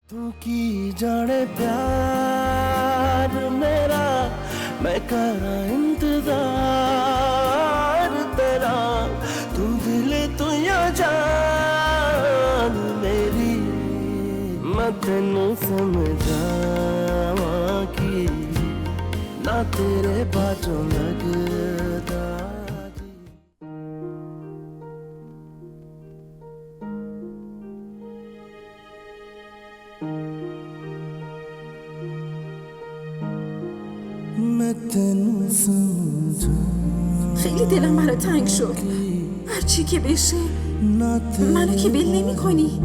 तू की जाने प्यार मेरा मैं करा इंतजार तेरा तू दिल तू या जान मेरी मैं तेनू समझावा की ना तेरे बाजों लगदा خیلی دلم برای تنگ شد. هر چی که بشه منو که بل نمی کنی.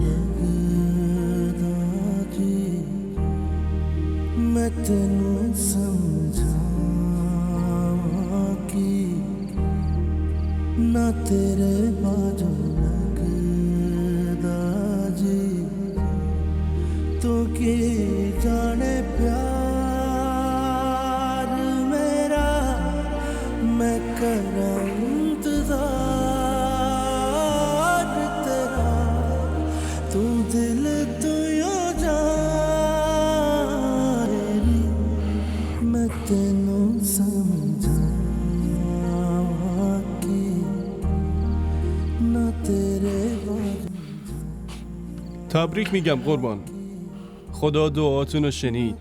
تو کی जाने प्यार मेरा मैं करा इंतजार तेरा तू दिल तू यो जान मैं तेनू समझावा की ना तेरे تبریک میگم قربان. خدا دعاتون رو شنید.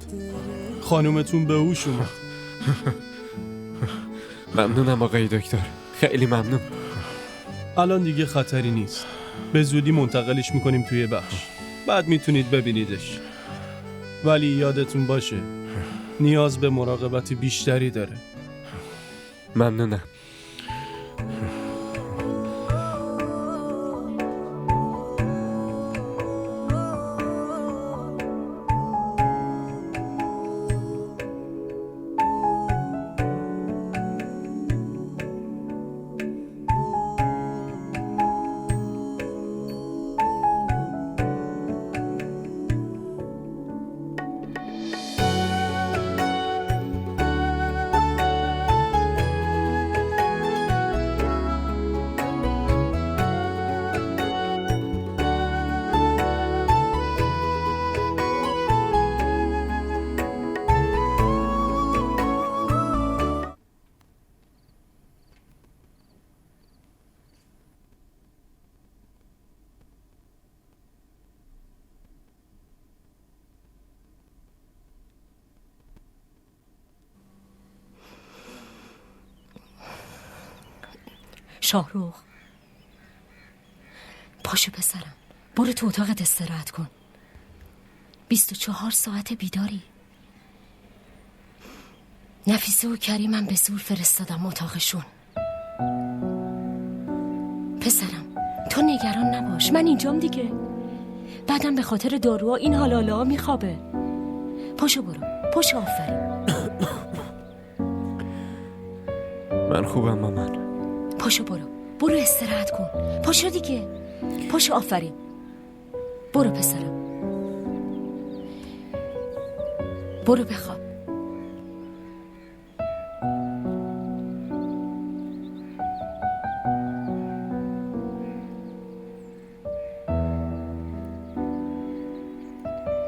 خانومتون به هوش اومد. ممنونم آقای دکتر، خیلی ممنون. الان دیگه خطری نیست. به زودی منتقلش میکنیم توی بخش. بعد میتونید ببینیدش. ولی یادتون باشه نیاز به مراقبت بیشتری داره. ممنونم. شاهرخ پاشو پسرم، برو تو اتاقت استراحت کن. 24 ساعت بیداری. نفیسه و کریمم به زور فرستادم اتاقشون. پسرم تو نگران نباش، من اینجام دیگه. بعدم به خاطر داروها این حالا میخوابه. پاشو برو، پاشو. آفرین. من خوبم مامان. پاشو برو استراحت کن. پاشو دیگه، پاشو. آفرین. برو پسرم، برو بخواب.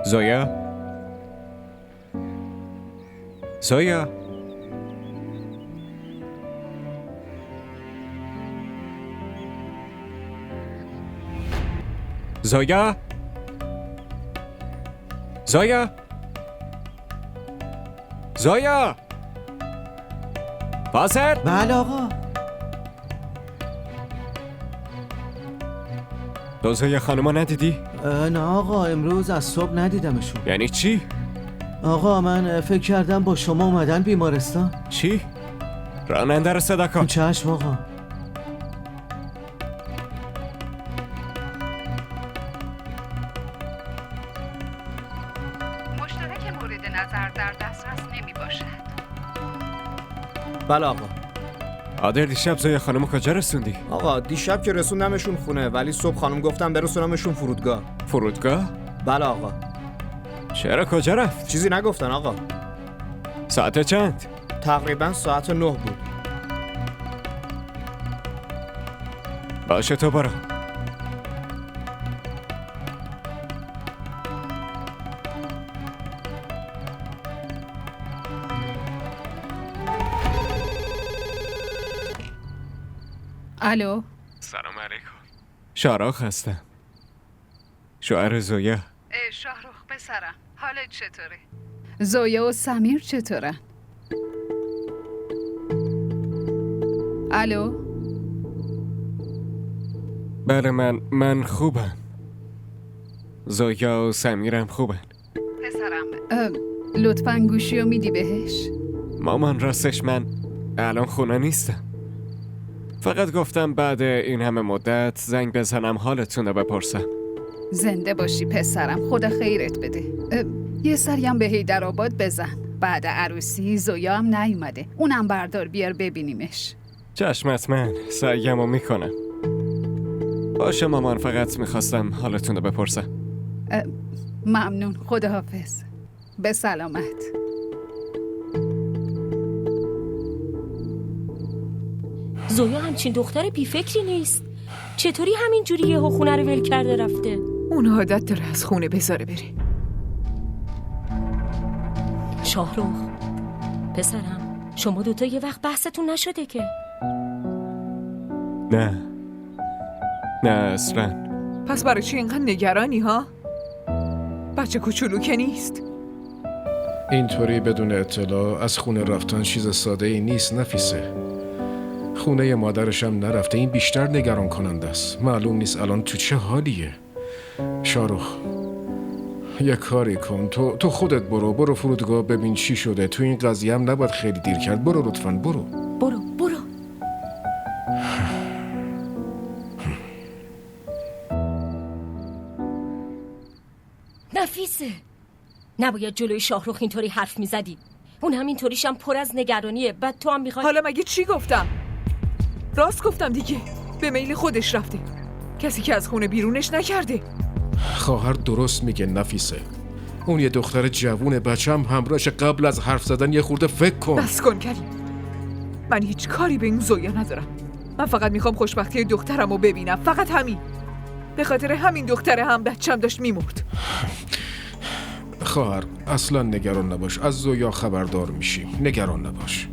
زایا زایا زایا زایا زایا باسط. بله آقا. زایا خانوما ندیدی؟ نه آقا، امروز از صبح ندیدمشون. یعنی چی؟ آقا من فکر کردم با شما اومدن بیمارستان. چی؟ راننده رو صدا کن. چشم آقا. مشترک مورد نظر در دسترس نمی باشد. بله آقا. عادل دیشب زایا خانومو کجا رسوندی؟ آقا دیشب که رسوندمشون خونه، ولی صبح خانم گفتم برسونمشون فرودگاه. فرودگاه؟ بله آقا. چرا، کجا رفت؟ چیزی نگفتن آقا. ساعت چند؟ تقریبا ساعت 9 بود. باشه تو برو. الو. سلام علیکم. شارخ هستم، شوهر زویا. شاهرخ پسرم، حالت چطوره؟ زویا و سمیر چطورن؟ الو. بله من خوبم. زویا و سمیرم خوبن. پسرم لطفاً گوشی رو میدی بهش؟ مامان راستش من الان خونه نیستم. فقط گفتم بعد این همه مدت زنگ بزنم حالتون رو بپرسم. زنده باشی پسرم، خدا خیرت بده. یه سریم به حیدرآباد بزن. بعد عروسی زویا هم نیومده، اونم بردار بیار ببینیمش. چشمت، من سعیم رو میکنم. باشه مامان، فقط میخواستم حالتون رو بپرسم. ممنون، خداحافظ. به سلامت. زویا همچین دختر بیفکری نیست. چطوری همینجوری یهو خونه رو ول کرده رفته؟ اون عادت داره از خونه بذاره بره. شاهرخ پسرم، شما دوتا یه وقت بحثتون نشده که؟ نه اصلا. پس برای چی اینقدر نگرانی ها؟ بچه کوچولو که نیست. اینطوری بدون اطلاع از خونه رفتن چیز ساده ای نیست نفیسه. خونه مادرش هم نرفته، این بیشتر نگران کننده است. معلوم نیست الان تو چه حالیه. شارخ یه کاری کن، تو خودت برو فرودگاه ببین چی شده. تو این قضیه هم نباید خیلی دیر کرد. برو لطفاً برو. نفیسه، نباید جلوی شاهرخ اینطوری حرف میزدی. اون همینطوریش هم پر از نگرانیه. بعد تو هم میخوای. حالا مگه چی گفتم؟ راست گفتم دیگه. به میل خودش رفته، کسی که از خونه بیرونش نکرده. خواهر درست میگه نفیسه. اون یه دختر جوونه، بچم همراهش. قبل از حرف زدن یه خورده فکر کن. بس کن کریم، من هیچ کاری به این زویا ندارم. من فقط میخوام خوشبختی دخترم رو ببینم، فقط همین. به خاطر همین دختر هم بچم داشت میمرد. خواهر اصلا نگران نباش، از زویا خبردار میشیم. نگران نباش.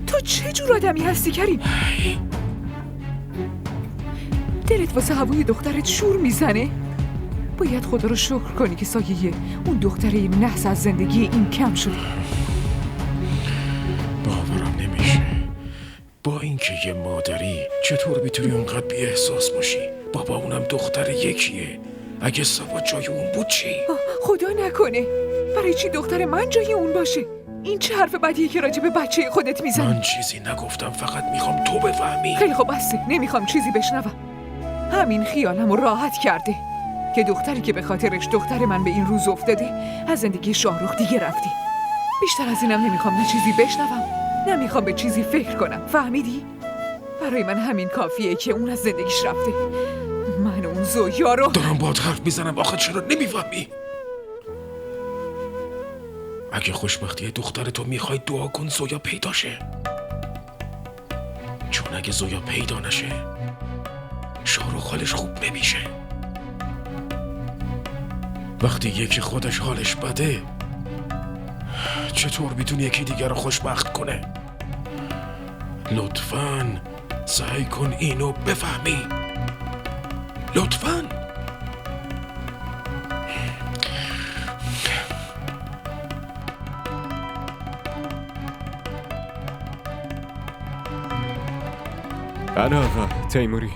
تو چه جور آدمی هستی کریم؟ دلت واسه هوای دخترت شور میزنه؟ باید خدا رو شکر کنی که سایه اون دختره نحس از زندگی این کم شده. باورم نمیشه. با اینکه یه مادری چطور میتونی اونقدر بی احساس باشی؟ بابا اونم دختر یکیه. اگه سوا جای اون بود چی؟ خدا نکنه. برای چی دختر من جای اون باشه؟ این چه حرف بدیه که راجع به بچه خودت میزنی؟ من چیزی نگفتم، فقط میخوام تو بفهمی. خیلی خوب بسته، نمیخوام چیزی بشنوم. همین خیالمو راحت کرده که دختری که به خاطرش دختر من به این روز افتاده از زندگی شاهرخ دیگه رفتی. بیشتر از اینم نمیخوام نه چیزی بشنوم، نمیخوام به چیزی فکر کنم. فهمیدی؟ برای من همین کافیه که اون از زندگیش رفته. من اون زویا رو دارم باهات حرف میزنم، آخه چرا نمیفهمی؟ اگه خوشبختی دخترتو میخوای دعا کن زویا پیدا شه. چون اگه زویا پیدا نشه شاهرخ حالش خوب نمیشه. وقتی یکی خودش حالش بده چطور میتونه یکی دیگر رو خوشبخت کنه؟ لطفاً سعی کن اینو بفهمی. لطفاً. بله آقا تیموری.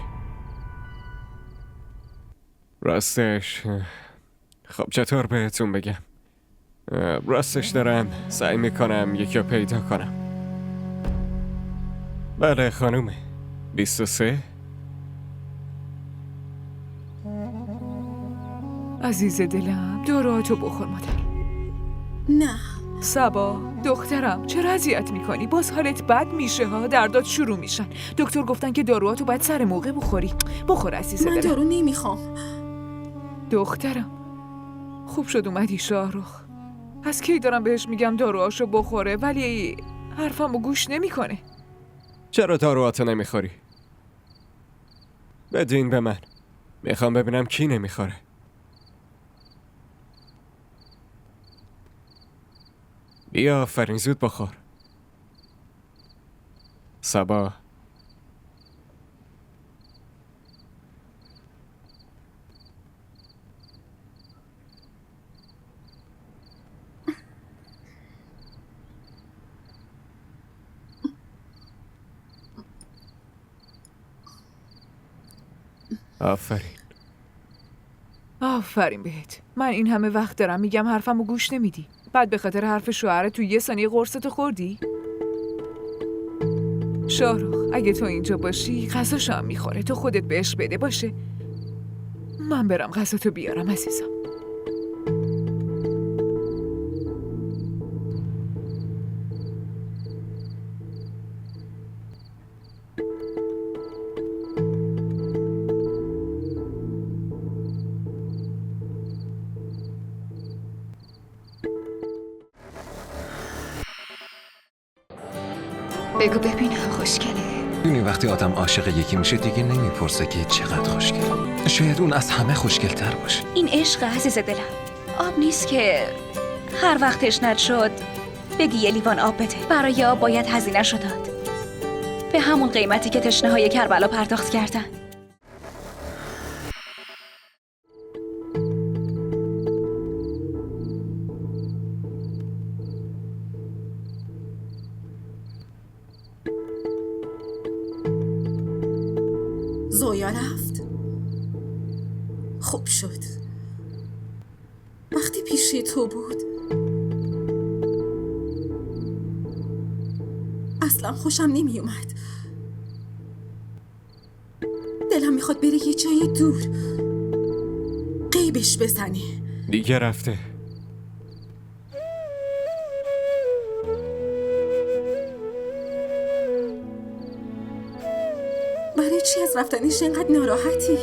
راستش خب چطور بهتون بگم؟ راستش دارم سعی میکنم یکی رو پیدا کنم. بله خانومه. 23. عزیز دلم داراتو بخور مادر. نه سبا دخترم چرا اذیت میکنی؟ باز حالت بد میشه ها، دردات شروع میشن. دکتر گفتن که داروهاتو باید سر موقع بخوری. بخور عزیز دلم. من دارو نمیخوام. دخترم خوب شد اومدی شاهرخ. از کی دارم بهش میگم داروهاشو بخوره ولی حرفمو گوش نمیکنه. چرا داروهاتو نمیخوری؟ بده این به من. میخوام ببینم کی نمیخوره. بیا آفرین، زود بخور. صبا. آفرین. آفرین بهت. من این همه وقت دارم میگم حرفمو گوش نمیدی. بعد به خاطر حرف شوهرت تو 1 ثانیه قرصتو خوردی؟ شاهرخ اگه تو اینجا باشی غذاشو هم میخوره. تو خودت بهش بده باشه. من برم غذاتو بیارم عزیزم. بگو ببینم خوشگله. دونی وقتی آدم عاشق یکی میشه دیگه نمیپرسه که چقدر خوشگله. شاید اون از همه خوشگل‌تر باشه. این عشق عزیز دلم. آب نیست که هر وقت تشنت شد بگی یه لیوان آب بده. برای آب باید هزینه شو داد. به همون قیمتی که تشنه‌های کربلا پرداخت کردن. زویا رفت. خوب شد. وقتی پیش تو بود اصلا خوشم نمی اومد. دلم میخواد بره یه جای دور غیبش بزنه. دیگه رفته. برای چی از رفتنش اینقدر ناراحتی؟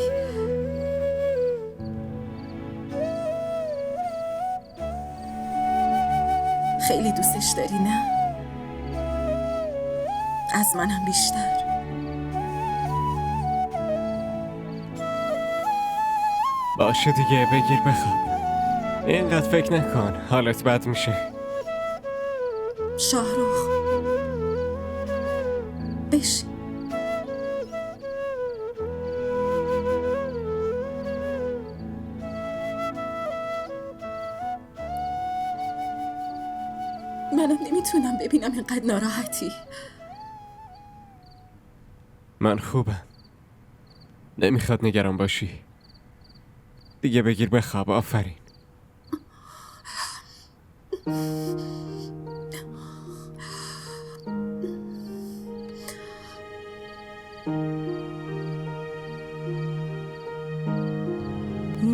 خیلی دوستش داری نه؟ از منم بیشتر. باشه دیگه، بگیر بخواب. اینقدر فکر نکن، حالت بد میشه. شاهرخ بشین. منم نمیتونم ببینم اینقدر ناراحتی. من خوبم. نمیخواد نگران باشی. دیگه بگیر بخواب. آفرین.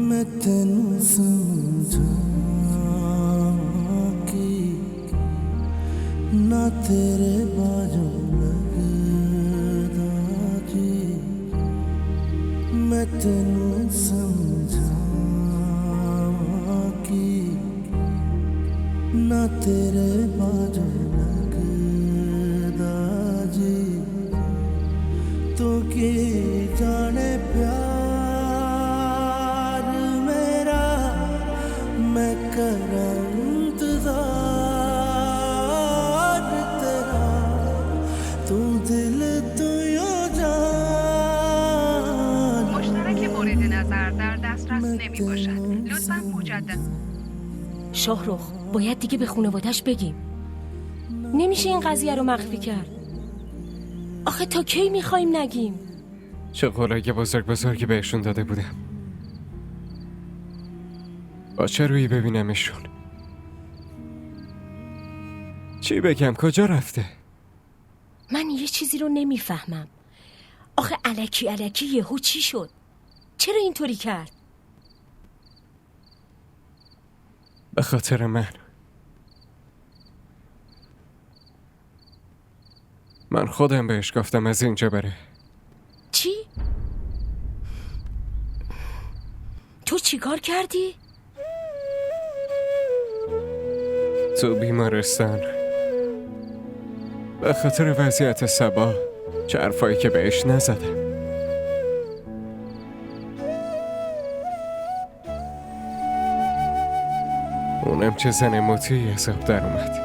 मैं तेनू समझा कि ना तेरे बाजू लगदा जी। मैं तेनू समझा कि ना तेरे बाजू लगदा जी। तो की जाने प्यार مشترک مورد نظر در دسترس نمی باشد. لطفاً مجدد. شاهرخ باید دیگه به خانواده‌اش بگیم. نمیشه این قضیه رو مخفی کرد. آخه تا کی میخوایم نگیم؟ چه قولای بزرگی بهشون داده بودم. با چه رویی ببینمشون؟ چی بگم؟ کجا رفته؟ من یه چیزی رو نمیفهمم. آخه الکی یهو چی شد؟ چرا اینطوری کرد؟ به خاطر من خودم بهش گفتم از اینجا بره. چی؟ تو چی کار کردی؟ تو بیمارستان به خاطر وضعیت صبا چه حرفایی که بهش نزدم. اونم چه زن موتی حساب در اومد.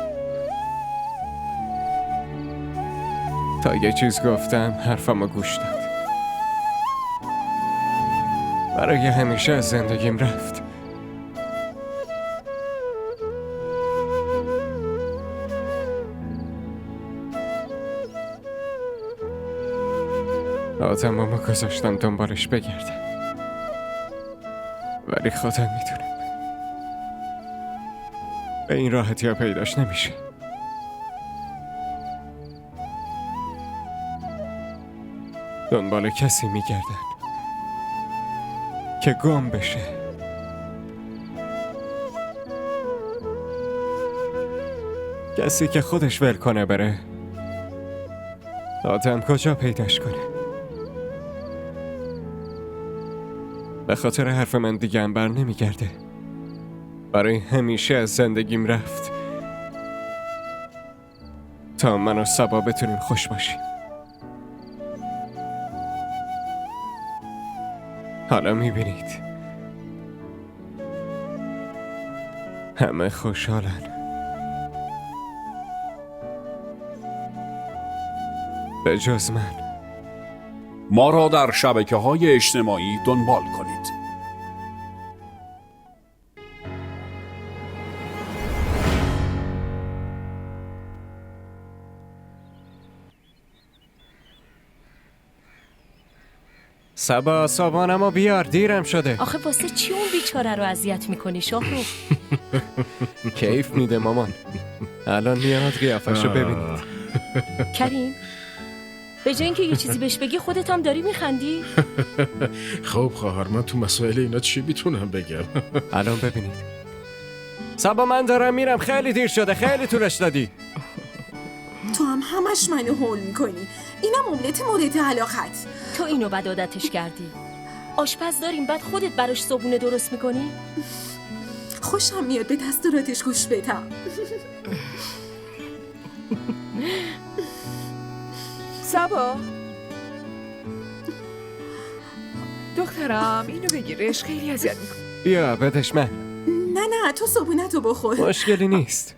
تا یه چیز گفتم حرفمو گوش داد. برای همیشه از زندگیم رفت. آدمامو گذاشتم دنبالش بگردم، ولی خودم میدونم به این راحتی ها پیداش نمیشه. دنبال کسی میگردن که گم بشه. کسی که خودش ول کنه بره. آدم کجا پیداش کنه؟ به خاطر حرف من دیگه هم بر نمیگرده. برای همیشه از زندگیم رفت تا من و سبا بتونیم خوش باشیم. حالا میبینید همه خوشحالن به جز من. ما را در شبکه‌های اجتماعی دنبال کنید. سبا صابانمو بیار، دیرم شده. آخه واسه چی اون بیچاره رو اذیت میکنی شاهرخ؟ کیف میده مامان. الان میاد قیافشو ببینید. کریم به جای اینکه یه چیزی بهش بگی خودت هم داری میخندی؟ خب خواهر، من تو مسائل اینا چی میتونم بگم؟ الان ببینید. سبا من دارم میرم، خیلی دیر شده، خیلی طولش دادی. تو هم همش منو هول میکنی. اینم املت مورد علاقت. تو اینو بد عادتش کردی. آشپز داریم بعد خودت براش صبونه درست میکنی؟ خوشم میاد به دستوراتش گوش بدم. سبا دخترم اینو بگیرش، خیلی اذیت میکنه. بیا بدش من. نه تو صبونتو بخور. مشکلی نیست.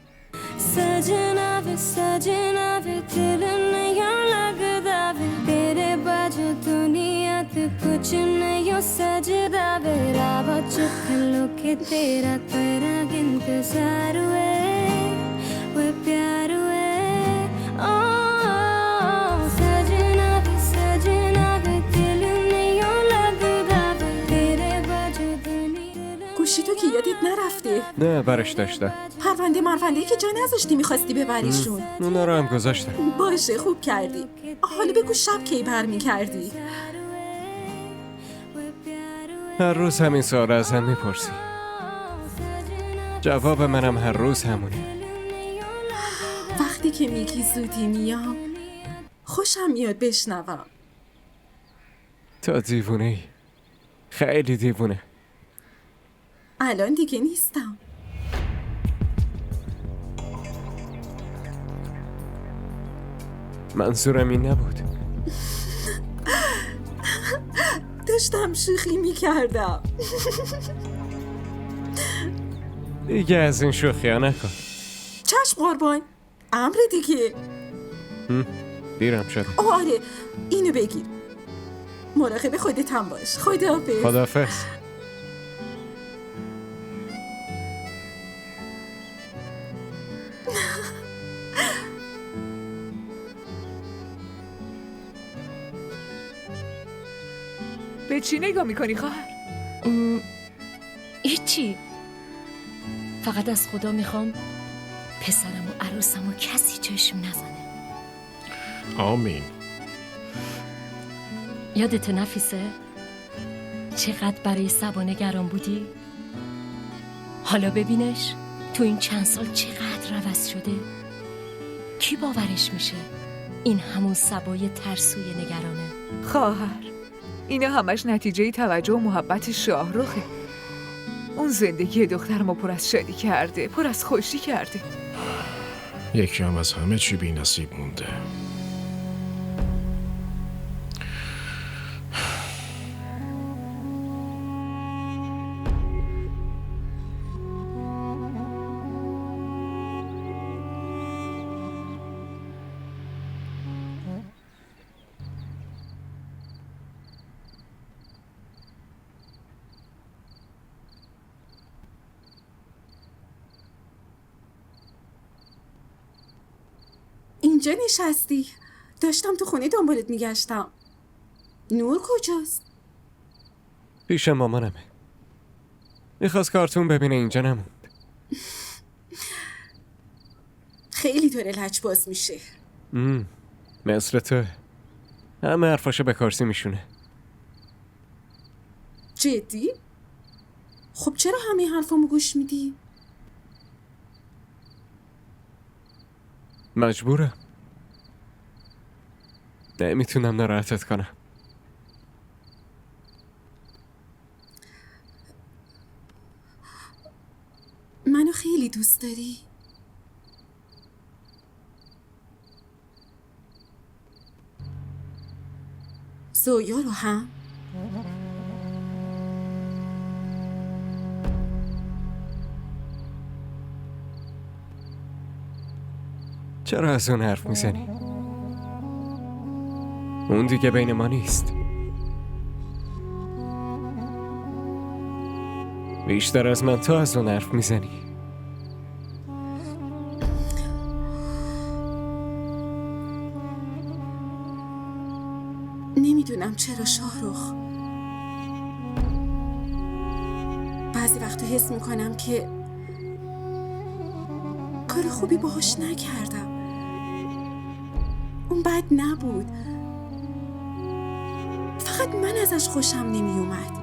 گوشی تو که یادت نرفته؟ نه برش داشتم. پرونده که جا نذاشتی میخواستی ببریشون. اونا رو هم گذاشتم. باشه خوب کردی. حالا بگو شب کی برمیگردی؟ هر روز همین سوال از هم میپرسی. جواب منم هر روز همونه. وقتی که میگی زودی میام خوشم میاد بشنوم. تو دیوونه ای. خیلی دیوونه. الان دیگه نیستم. منظورم این نبود. داشتم شوخی میکردم. دیگه از این شوخی ها نکن. چشم قربان، امر دیگه. دیرم شد. آره اینو بگیر. مراقب خودت هم باش. خداحافظ. خداحافظ. به چی نگاه میکنی خواهر؟ هیچی. فقط از خدا میخوام پسرم و عروسم و کسی چشم نزنه. آمین. یادت نفیسه؟ چقدر برای سبا نگران بودی؟ حالا ببینش تو این چند سال چقدر عوض شده. کی باورش میشه این همون سبای ترسوی نگرانه؟ خواهر اینا همش نتیجه توجه و محبت شاهرخه. اون زندگی دخترمو پر از شادی کرده، پر از خوشی کرده. یکی هم از همه چی بی نصیب مونده. اینجا نشستی؟ داشتم تو خونه دنبالت میگشتم. نور کجاست؟ پیش مامانمه. میخواست کارتون ببینه، اینجا نموند. خیلی طور لج باز میشه. مثل تو. همه حرفاشو به کارسی میشونه. جدی؟ خب چرا همه حرفامو گوش میدی؟ مجبورم. نمیتونم ناراحتت کنم. منو خیلی دوست داری؟ زویا رو هم؟ چرا از اون حرف میزنی؟ اون دیگه بین ما نیست. بیشتر از من تو از اون حرف میزنی. نمیدونم چرا شاهرخ. بعضی وقتا حس میکنم که کار خوبی باهاش نکردم. اون بد نبود، فقط من ازش خوشم نمیومد.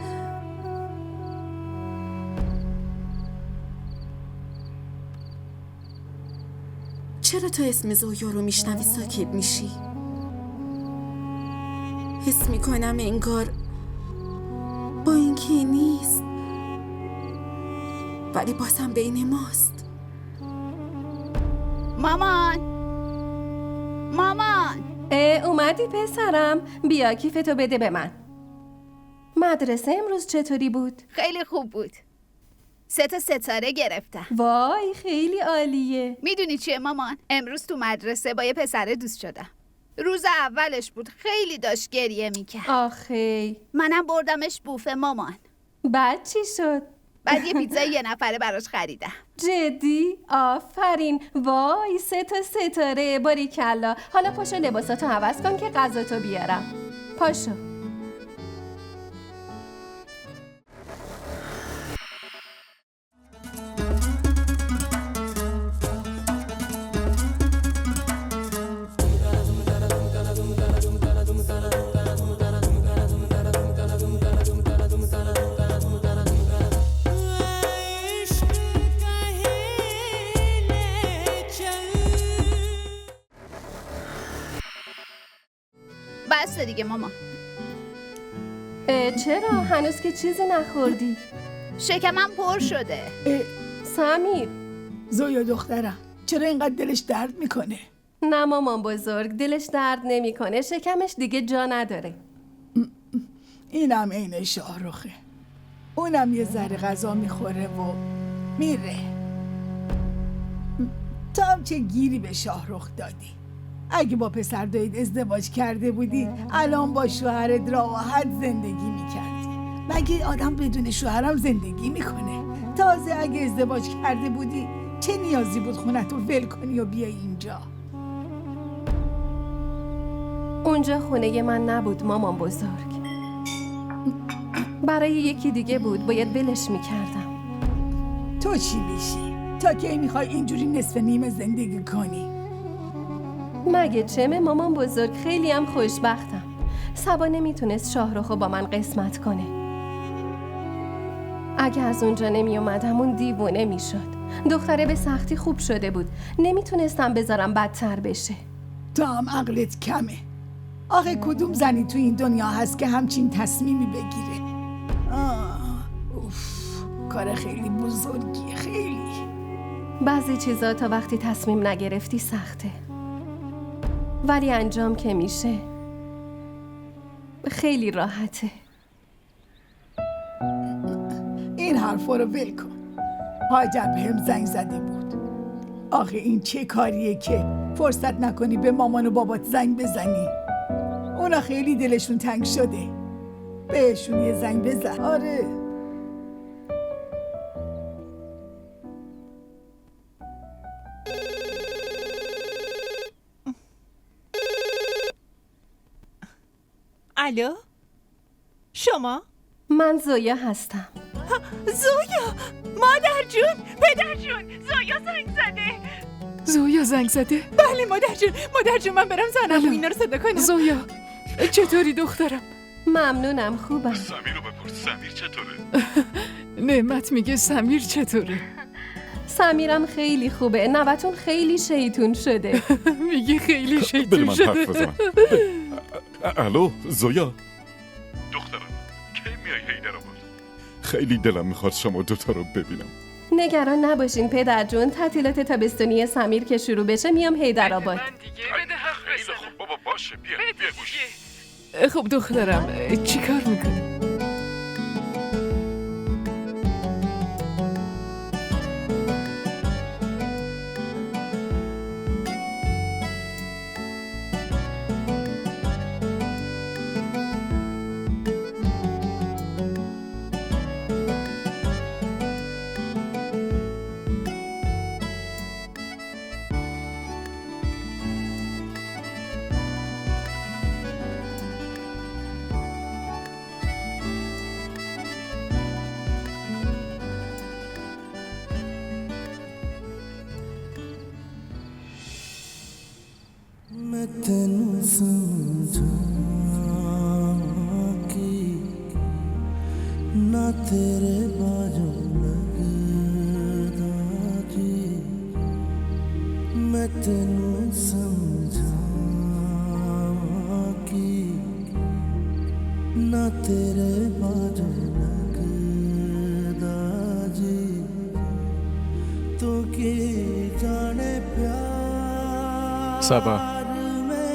چرا تو اسم زویا رو میشنوی ساکت میشی؟ حس میکنم انگار با اینکه نیست ولی بازم بین ماست. مامان اومدی پسرم؟ بیا کیفتو بده به من. مدرسه امروز چطوری بود؟ خیلی خوب بود. 3 ستاره گرفتم. وای خیلی عالیه. میدونی چیه مامان؟ امروز تو مدرسه با یه پسر دوست شدم. روز اولش بود، خیلی داشت گریه میکرد. آخی. منم بردمش بوفه مامان. بعد چی شد؟ بعد یه پیتزا 1 نفره براش خریدم. جدی؟ آفرین. وای 3 ستاره، باریکلا. حالا پاشو لباساتو عوض کن که غذاتو بیارم. پاشو. بس دیگه ماما. چرا؟ هنوز که چیزی نخوردی. شکمم پر شده. سمیر. زویا دخترم چرا اینقدر دلش درد میکنه؟ نه مامان بزرگ، دلش درد نمیکنه، شکمش دیگه جا نداره. اینم عین شاهرخه. اونم یه ذره غذا میخوره و میره. تو هم چه گیری به شاهرخ دادی؟ اگه با پسر دایید ازدواج کرده بودی الان با شوهرت راحت زندگی میکردی. مگه آدم بدون شوهرم زندگی میکنه؟ تازه اگه ازدواج کرده بودی چه نیازی بود خونتو ول کنی و بیای اینجا؟ اونجا خونه من نبود مامان بزرگ. برای یکی دیگه بود، باید ولش میکردم. تو چی میشی؟ تا کی میخوای اینجوری نصف نیمه زندگی کنی؟ مگه چمه مامان بزرگ، خیلی هم خوشبختم. سبا نمیتونست شاهرخو با من قسمت کنه. اگه از اونجا نمی اومدم اون دیوونه میشد. دختره به سختی خوب شده بود، نمیتونستم بذارم بدتر بشه. تو هم عقلت کمه. آخه کدوم زنی تو این دنیا هست که همچین تصمیمی بگیره؟ کار خیلی بزرگیه، خیلی. بعضی چیزا تا وقتی تصمیم نگرفتی سخته، ولی انجام که میشه خیلی راحته. این حرفا رو ول کن. حاجم بهم زنگ زده بود. آخه این چه کاریه که فرصت نکنی به مامان و بابات زنگ بزنی؟ اونا خیلی دلشون تنگ شده. بهشون یه زنگ بزن. آره. الو؟ شما؟ من زویا هستم. زویا! مادر جون! پدر جون! زویا زنگ زده! زویا زنگ زده؟ بله مادر جون من برم زنم اینا رو صدا کنم. زویا چطوری دخترم؟ ممنونم خوبم. سمیر رو بپرس سمیر چطوره؟ نعمت میگه سمیر چطوره؟ سمیرم خیلی خوبه. نوتون خیلی شیطون شده. میگه خیلی بده شیطون من شده. حرف بزنم. الو زویا دخترم کی میای هیدرآباد؟ خیلی دلم میخواد شما دوتا رو ببینم. نگران نباشین پدر جون. تعطیلات تابستونی سمیر که شروع بشه میام هیدرآباد. خیلی خوب بابا باشه بیا گوش. خب دخترم چی کار میکنی؟ मैं तेनू समझा कि ना तेरे बाजों लगदा जी मैं तेनू समझा कि ना तेरे बाजों लगदा जी तो के जाने प्यार سبا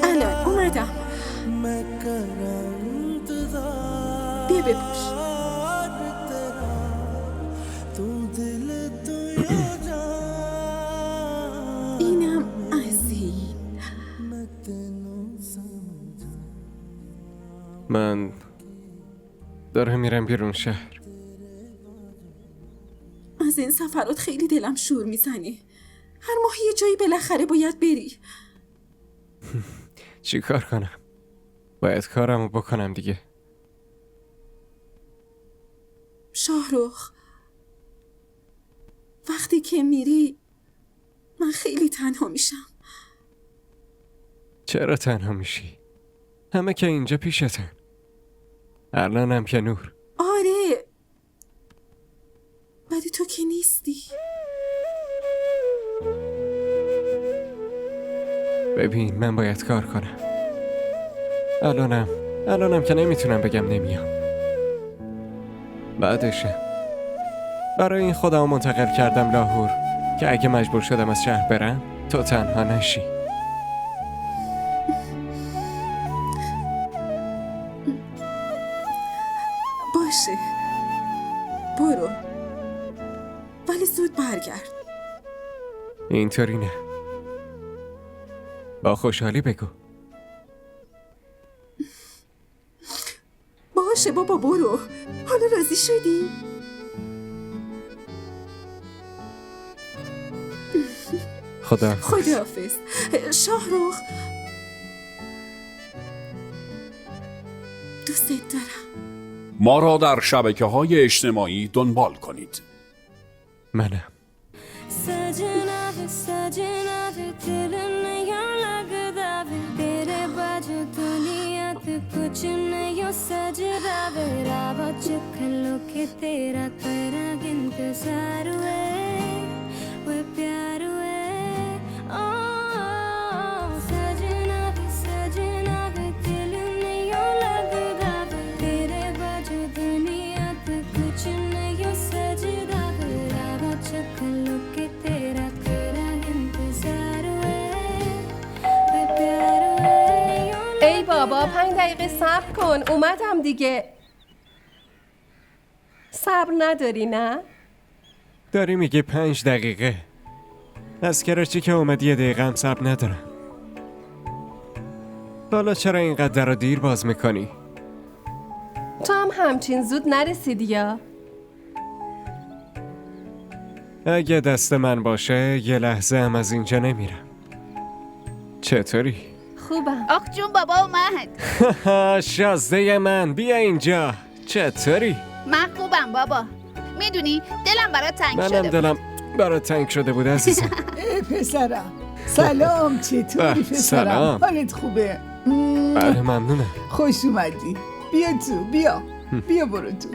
الان اومدم. بیا بپوش. اینم از این. من دارم میرم بیرون شهر. از این سفرات خیلی دلم شور میزنه. هر ماه یه جایی بالاخره باید بری. چی کار کنم؟ باید کارمو بکنم دیگه. شاهرخ وقتی که میری من خیلی تنها میشم. چرا تنها میشی؟ همه که اینجا پیشتن. الانم که نور. آره ولی تو که نیستی. ببین من باید کار کنم. الانم که نمیتونم بگم نمیام. بعدشم برای این خودمو منتقل کردم لاهور که اگه مجبور شدم از شهر برم تو تنها نشی. باشه برو ولی زود برگرد. اینطوری نه. با خوشحالی بگو. باشه بابا برو. حالا راضی شدی؟ خداحافظ شاهرخ. دوست دارم. ما را در شبکه‌های اجتماعی دنبال کنید. منم. कुछ नहीं सज रहा रावा चख लो के तेरा करा इंतजार हुए वो प्यार हुए ओ सजना भी दिल नहीं लगदा तेरे बाजू दुनिया पे कुछ नहीं सज रहा रावा चख लो के तेरा करा इंतजार हुए वो प्यार हुए ای بابا 5 دقیقه صبر کن. اومدم دیگه. صبر نداری نه؟ داری میگه 5 دقیقه. از کراچی که اومدی 1 دقیقه هم صبر ندارم. حالا چرا اینقدر رو دیر باز میکنی؟ تو هم همچین زود نرسیدی یا؟ اگه دست من باشه یه لحظه هم از اینجا نمیرم. چطوری؟ خوبم. آخ جون بابا اومد. شازده من بیا اینجا. چطوری؟ من خوبم بابا. میدونی دلم برات تنگ شده منم دلم برات تنگ شده بود عزیزم. پسرم سلام، چطوری پسرم؟ سلام. حالت خوبه؟ بله ممنونم. خوش اومدی. بیا تو، بیا برو تو.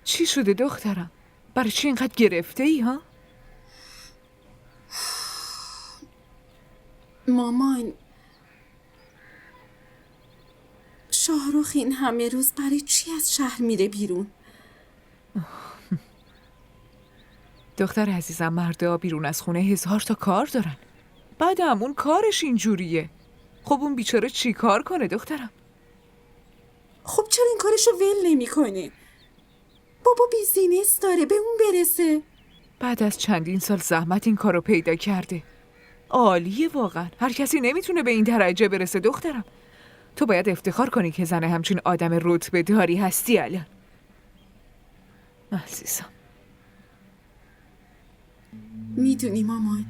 چی شده دخترم؟ برای چی اینقدر گرفته ای ها؟ مامان، شاهرخ این همه روز برای چی از شهر میره بیرون؟ دختر عزیزم، مردا بیرون از خونه 1000 تا کار دارن. بعد همون کارش اینجوریه. خب اون بیچاره چی کار کنه دخترم؟ خب چرا این کارشو ول نمی کنه؟ بابا بیزینس داره، به اون برسه. بعد از چندین سال زحمت این کارو پیدا کرده. عالیه واقعا. هر کسی نمیتونه به این درجه برسه دخترم. تو باید افتخار کنی که زن همچین آدم رتبه داری هستی الان. عزیزم. میدونی مامان،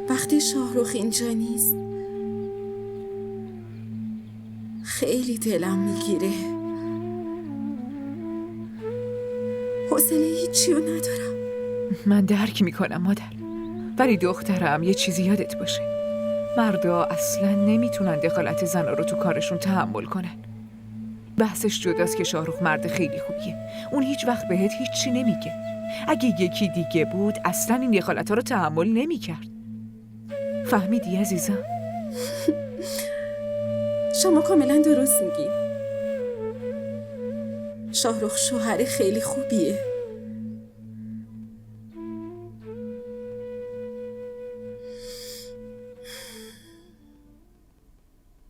وقتی شاهرخ اینجا نیست خیلی دلم میگیره. حوصله هیچی رو ندارم. من درک میکنم مادر، ولی دخترم یه چیزی یادت باشه، مردا اصلا نمیتونن دخالت زنا رو تو کارشون تحمل کنن. بحثش جداست که شاهرخ مرد خیلی خوبیه، اون هیچ وقت بهت هیچی نمیگه. اگه یکی دیگه بود اصلا این دخالت ها رو تحمل نمیکرد. فهمیدی عزیزم؟ شما کاملا درست میگی. شاهرخ شوهر خیلی خوبیه.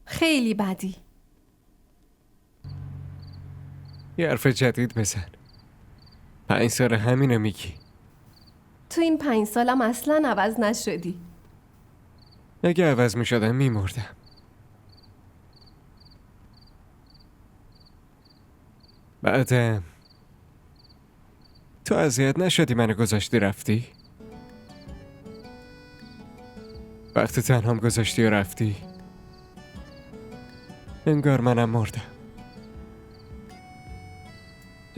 خیلی بدی. یه حرف جدید بزن. 5 سال همینو میگی. تو این 5 سالم اصلا عوض نشدی. اگه عوض میشدم میمردم. بعد تو اذیت نشدی منو گذاشتی رفتی؟ وقتی تنهام گذاشتی و رفتی انگار منم مردم.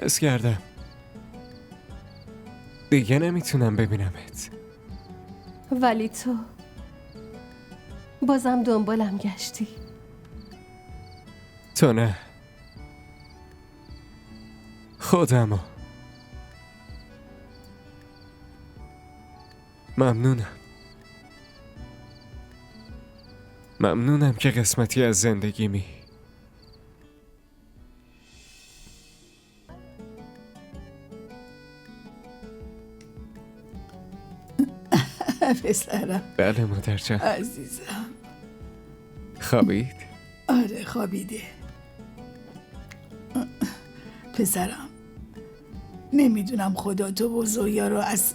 حس کردم دیگه نمیتونم ببینمت. ولی تو بازم دنبالم گشتی. تو نه، خودمو. ممنونم که قسمتی از زندگیمی. پسرم. بله مادر جان. عزیزم. خوابید؟ آره خوابیده. پسرم، نمیدونم خدا تو و زویا رو از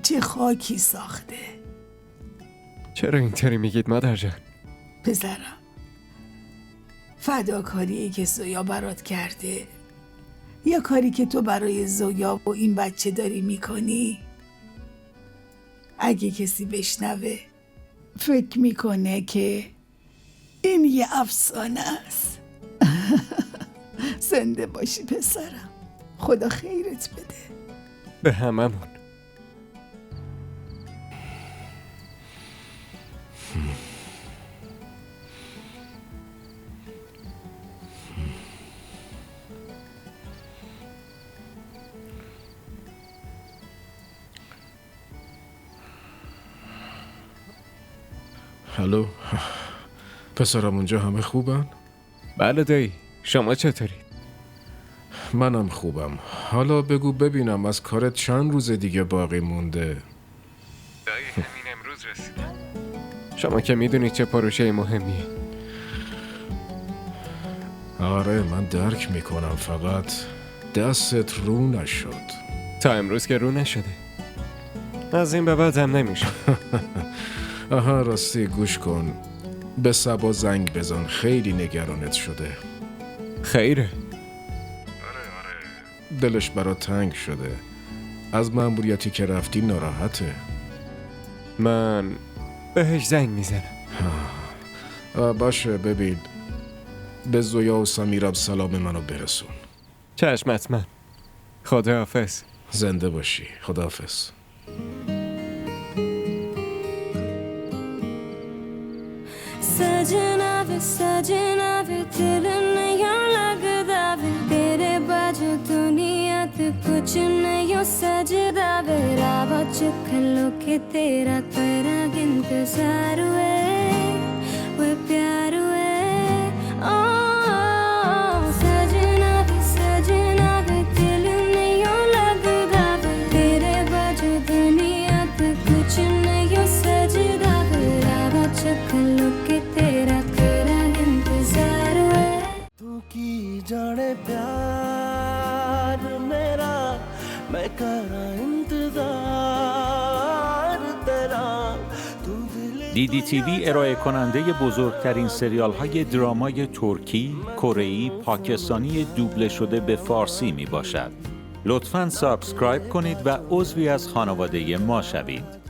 چه خاکی ساخته. چرا اینطوری میگید مادر جان؟ پسرم، فداکاریی که زویا برات کرده یا کاری که تو برای زویا و این بچه داری میکنی، اگه کسی بشنوه فکر میکنه که این یه افسانه است. زنده باشی پسرم، خدا خیرت بده. به هممون. هلو، پسرم اونجا همه خوبن؟ بله دایی، شما چطورید؟ منم خوبم. حالا بگو ببینم از کارت چند روز دیگه باقی مونده؟ دایی همین امروز رسیدم. شما که میدونید چه پروژه مهمیه. آره من درک میکنم، فقط دستت رو نشد. تا امروز که رو نشده. از این به بعدم نمیشه. آها راستی گوش کن. به سبا زنگ بزن، خیلی نگرانت شده. خیره؟ دلش برات تنگ شده. از مأموریتی که رفتی ناراحته. من بهش زنگ میزنم. باشه ببین، به زویا و سمیرم سلام منو برسون. چشم حتما. خداحافظ. زنده باشی. خداحافظ. सजना वे दिल नहीं लगदा वे तेरे बाजू दुनिया ते कुछ नहीं सजदा वे रावा चुखलो के तेरा करा इंतजार वे प्यार वे ओ सजना वे दिल नहीं लगदा वे तेरे बाजू दुनिया ते कुछ नहीं सजदा वे रावा चुखलो के तेरा करा इंतजार वे तू की जाने प्यार मेरा मैं करा इंतजार तेरा DDTV ارائه کننده بزرگترین سریال های درامای ترکی، کره‌ای، پاکستانی دوبله شده به فارسی می باشد. لطفاً سابسکرایب کنید و عضوی از خانواده ما شوید.